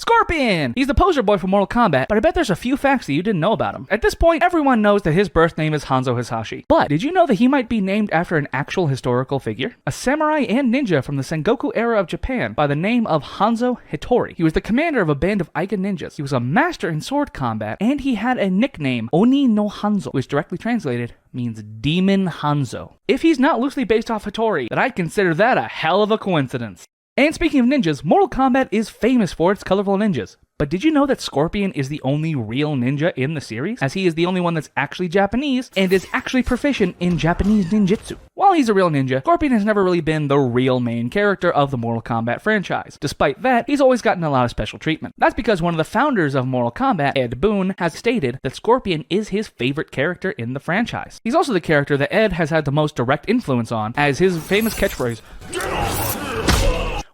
Scorpion! He's the poster boy for Mortal Kombat, but I bet there's a few facts that you didn't know about him. At this point, everyone knows that his birth name is Hanzo Hisashi. But did you know that he might be named after an actual historical figure? A samurai and ninja from the Sengoku era of Japan by the name of Hanzo Hitori. He was the commander of a band of Aika ninjas. He was a master in sword combat, and he had a nickname, Oni no Hanzo, which directly translated means Demon Hanzo. If he's not loosely based off Hitori, then I'd consider that a hell of a coincidence. And speaking of ninjas, Mortal Kombat is famous for its colorful ninjas. But did you know that Scorpion is the only real ninja in the series? As he is the only one that's actually Japanese and is actually proficient in Japanese ninjutsu. While he's a real ninja, Scorpion has never really been the real main character of the Mortal Kombat franchise. Despite that, he's always gotten a lot of special treatment. That's because one of the founders of Mortal Kombat, Ed Boon, has stated that Scorpion is his favorite character in the franchise. He's also the character that Ed has had the most direct influence on, as his famous catchphrase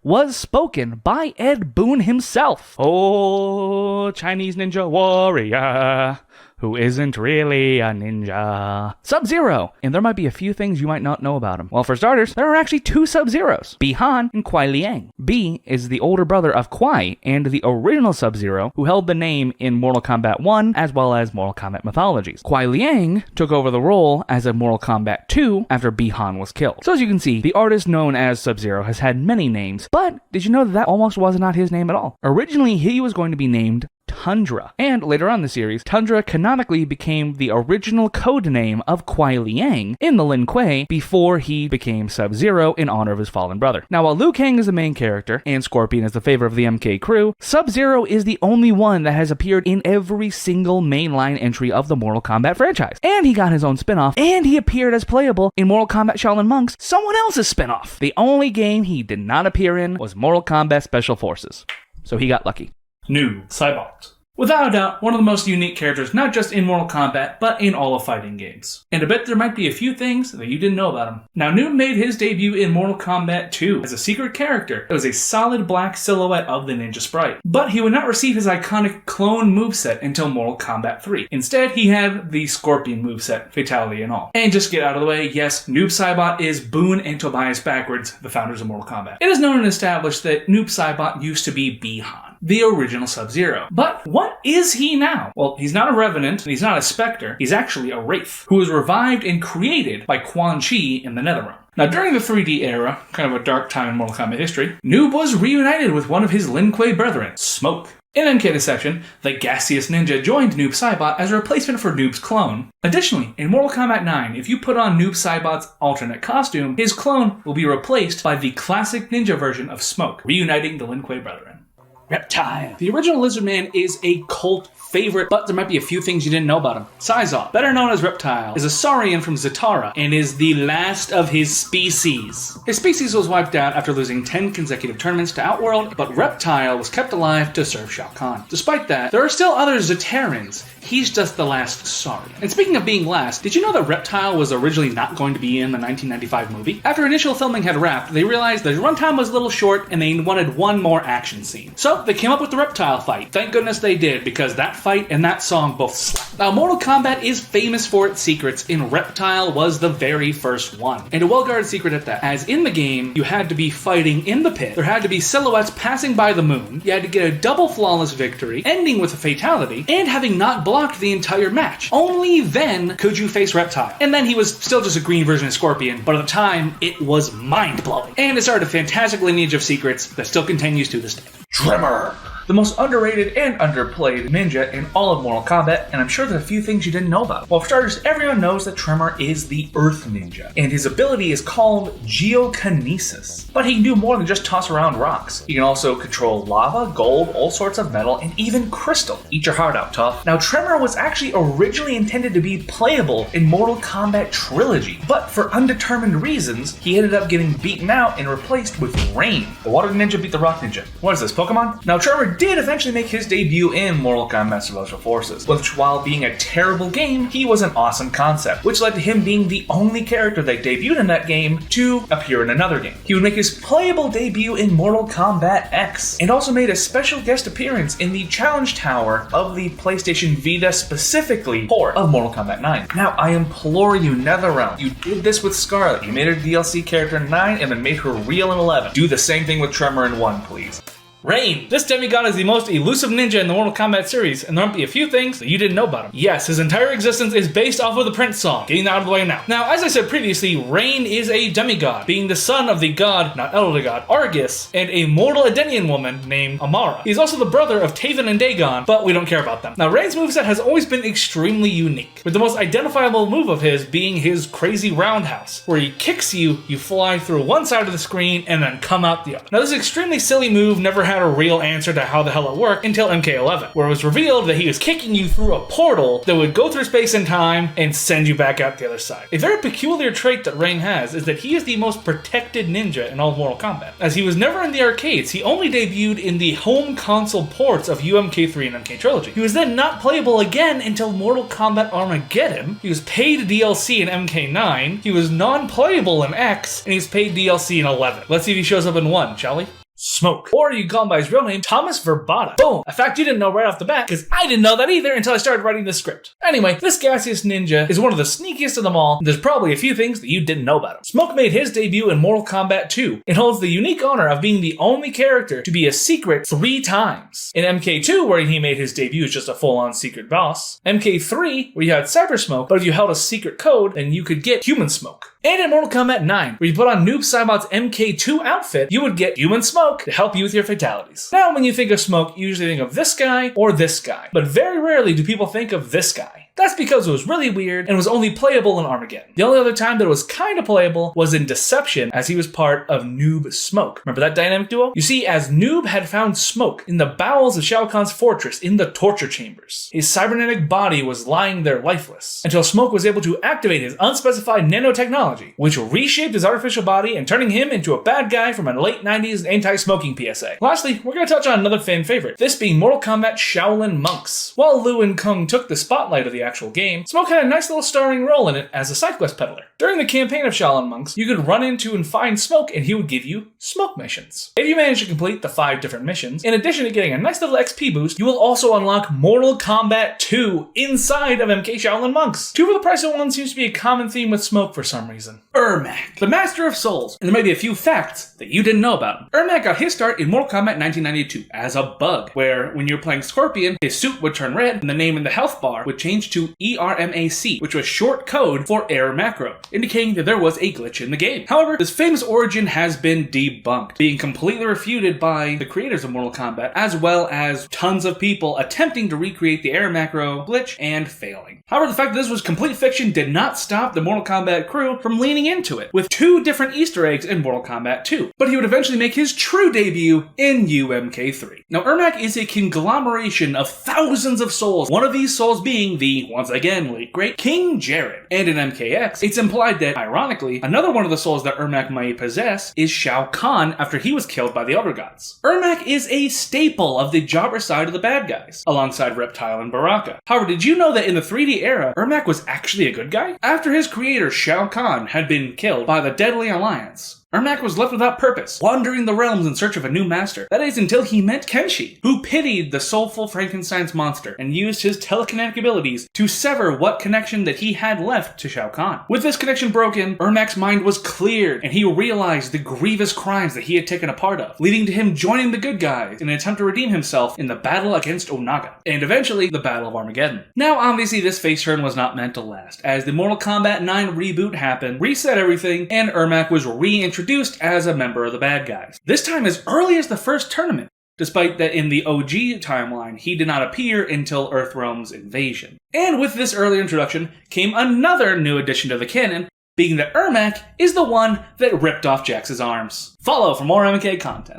was spoken by Ed Boon himself. Oh, Chinese ninja warrior, who isn't really a ninja. Sub-Zero. And there might be a few things you might not know about him. Well, for starters, there are actually two Sub-Zeros, Bi-Han and Kuai Liang. Bi is the older brother of Kuai and the original Sub-Zero, who held the name in Mortal Kombat 1 as well as Mortal Kombat mythologies. Kuai Liang took over the role as a Mortal Kombat 2 after Bi-Han was killed. So as you can see, the artist known as Sub-Zero has had many names, but did you know that almost was not his name at all? Originally, he was going to be named Tundra. And later on in the series, Tundra canonically became the original code name of Kuai Liang in the Lin Kuei before he became Sub-Zero in honor of his fallen brother. Now, while Liu Kang is the main character and Scorpion is the favorite of the MK crew, Sub-Zero is the only one that has appeared in every single mainline entry of the Mortal Kombat franchise. And he got his own spin-off, and he appeared as playable in Mortal Kombat Shaolin Monks, someone else's spin-off. The only game he did not appear in was Mortal Kombat Special Forces. So he got lucky. Noob Saibot. Without a doubt, one of the most unique characters, not just in Mortal Kombat, but in all of fighting games. And I bet there might be a few things that you didn't know about him. Now, Noob made his debut in Mortal Kombat 2 as a secret character. It was a solid black silhouette of the ninja sprite. But he would not receive his iconic clone moveset until Mortal Kombat 3. Instead, he had the Scorpion moveset, fatality and all. And just to get out of the way, yes, Noob Saibot is Boon and Tobias backwards, the founders of Mortal Kombat. It is known and established that Noob Saibot used to be Bi-Han, the original Sub-Zero. But what is he now? Well, he's not a Revenant, and he's not a Spectre, he's actually a Wraith, who was revived and created by Quan Chi in the Netherrealm. Now, during the 3D era, kind of a dark time in Mortal Kombat history, Noob was reunited with one of his Lin Kuei brethren, Smoke. In MK Section, the gaseous ninja joined Noob Saibot as a replacement for Noob's clone. Additionally, in Mortal Kombat 9, if you put on Noob Saibot's alternate costume, his clone will be replaced by the classic ninja version of Smoke, reuniting the Lin Kuei brethren. Reptile. The original Lizard Man is a cult favorite, but there might be a few things you didn't know about him. Syzoth, better known as Reptile, is a Saurian from Zatara and is the last of his species. His species was wiped out after losing 10 consecutive tournaments to Outworld, but Reptile was kept alive to serve Shao Kahn. Despite that, there are still other Zatarans. He's just the last Saurian. And speaking of being last, did you know that Reptile was originally not going to be in the 1995 movie? After initial filming had wrapped, they realized the runtime was a little short and they wanted one more action scene. So they came up with the Reptile fight. Thank goodness they did, because that fight and that song both slap. Now, Mortal Kombat is famous for its secrets, and Reptile was the very first one. And a well-guarded secret at that. As in the game, you had to be fighting in the pit, there had to be silhouettes passing by the moon, you had to get a double flawless victory, ending with a fatality, and having not blocked the entire match. Only then could you face Reptile. And then he was still just a green version of Scorpion, but at the time, it was mind-blowing. And it started a fantastic lineage of secrets that still continues to this day. Tremor! The most underrated and underplayed ninja in all of Mortal Kombat, and I'm sure there's a few things you didn't know about. Well, for starters, everyone knows that Tremor is the Earth Ninja, and his ability is called Geokinesis. But he can do more than just toss around rocks. He can also control lava, gold, all sorts of metal, and even crystal. Eat your heart out, tough. Now, Tremor was actually originally intended to be playable in Mortal Kombat Trilogy, but for undetermined reasons, he ended up getting beaten out and replaced with Rain. The Water Ninja beat the Rock Ninja. What is this, Pokemon? Now, Tremor did eventually make his debut in Mortal Kombat Special Forces, which, while being a terrible game, he was an awesome concept, which led to him being the only character that debuted in that game to appear in another game. He would make his playable debut in Mortal Kombat X, and also made a special guest appearance in the Challenge Tower of the PlayStation Vita, specifically port of Mortal Kombat 9. Now, I implore you, NetherRealm, you did this with Scarlet. You made her DLC character in 9 and then made her real in 11. Do the same thing with Tremor in 1, please. Rain. This demigod is the most elusive ninja in the Mortal Kombat series, and there might be a few things that you didn't know about him. Yes, his entire existence is based off of the Prince song. Getting that out of the way now. Now, as I said previously, Rain is a demigod, being the son of the god, not elder god, Argus, and a mortal Edenian woman named Amara. He's also the brother of Taven and Dagon, but we don't care about them. Now, Rain's moveset has always been extremely unique, with the most identifiable move of his being his crazy roundhouse, where he kicks you, you fly through one side of the screen, and then come out the other. Now, this extremely silly move never had a real answer to how the hell it worked until MK11, where it was revealed that he was kicking you through a portal that would go through space and time and send you back out the other side. A very peculiar trait that Rain has is that he is the most protected ninja in all of Mortal Kombat. As he was never in the arcades, he only debuted in the home console ports of UMK3 and MK Trilogy. He was then not playable again until Mortal Kombat Armageddon. He was paid DLC in MK9, he was non-playable in X, and he's paid DLC in 11. Let's see if he shows up in 1, shall we? Smoke. Or you can call him by his real name, Thomas Verbata. Boom! A fact you didn't know right off the bat, because I didn't know that either until I started writing the script. Anyway, this gaseous ninja is one of the sneakiest of them all, and there's probably a few things that you didn't know about him. Smoke made his debut in Mortal Kombat 2, and holds the unique honor of being the only character to be a secret 3 times. In MK2, where he made his debut as just a full-on secret boss. MK3, where you had Cyber Smoke, but if you held a secret code, then you could get Human Smoke. And in Mortal Kombat 9, where you put on Noob Saibot's MK2 outfit, you would get Human Smoke to help you with your fatalities. Now, when you think of Smoke, you usually think of this guy or this guy, but very rarely do people think of this guy. That's because it was really weird and was only playable in Armageddon. The only other time that it was kind of playable was in Deception, as he was part of Noob Smoke. Remember that dynamic duo? You see, as Noob had found Smoke in the bowels of Shao Kahn's fortress in the torture chambers, his cybernetic body was lying there lifeless, until Smoke was able to activate his unspecified nanotechnology, which reshaped his artificial body and turning him into a bad guy from a late 90s anti-smoking PSA. Lastly, we're going to touch on another fan favorite, this being Mortal Kombat Shaolin Monks. While Liu and Kung took the spotlight of the actual game, Smoke had a nice little starring role in it as a side quest peddler. During the campaign of Shaolin Monks, you could run into and find Smoke and he would give you smoke missions. If you manage to complete the 5 different missions, in addition to getting a nice little XP boost, you will also unlock Mortal Kombat 2 inside of MK Shaolin Monks. 2 for the price of 1 seems to be a common theme with Smoke for some reason. Ermac, the Master of Souls, and there may be a few facts that you didn't know about him. Ermac got his start in Mortal Kombat 1992 as a bug, where when you were playing Scorpion, his suit would turn red and the name in the health bar would change to ERMAC, which was short code for error macro, indicating that there was a glitch in the game. However, this famous origin has been debunked, being completely refuted by the creators of Mortal Kombat, as well as tons of people attempting to recreate the error macro glitch and failing. However, the fact that this was complete fiction did not stop the Mortal Kombat crew from leaning into it, with 2 different Easter eggs in Mortal Kombat 2. But he would eventually make his true debut in UMK3. Now, Ermac is a conglomeration of thousands of souls, one of these souls being the, once again, late great King Jared. And in MKX, it's implied that, ironically, another one of the souls that Ermac might possess is Shao Kahn after he was killed by the Elder Gods. Ermac is a staple of the jobber side of the bad guys, alongside Reptile and Baraka. However, did you know that in the 3D era, Ermac was actually a good guy? After his creator, Shao Kahn, had been killed by the Deadly Alliance, Ermac was left without purpose, wandering the realms in search of a new master. That is until he met Kenshi, who pitied the soulful Frankenstein's monster and used his telekinetic abilities to sever what connection that he had left to Shao Kahn. With this connection broken, Ermac's mind was cleared, and he realized the grievous crimes that he had taken a part of, leading to him joining the good guys in an attempt to redeem himself in the battle against Onaga, and eventually the Battle of Armageddon. Now, obviously, this face turn was not meant to last, as the Mortal Kombat 9 reboot happened, reset everything, and Ermac was reintroduced as a member of the bad guys. This time as early as the first tournament, despite that in the OG timeline, he did not appear until Earthrealm's invasion. And with this early introduction came another new addition to the canon, being that Ermac is the one that ripped off Jax's arms. Follow for more MK content.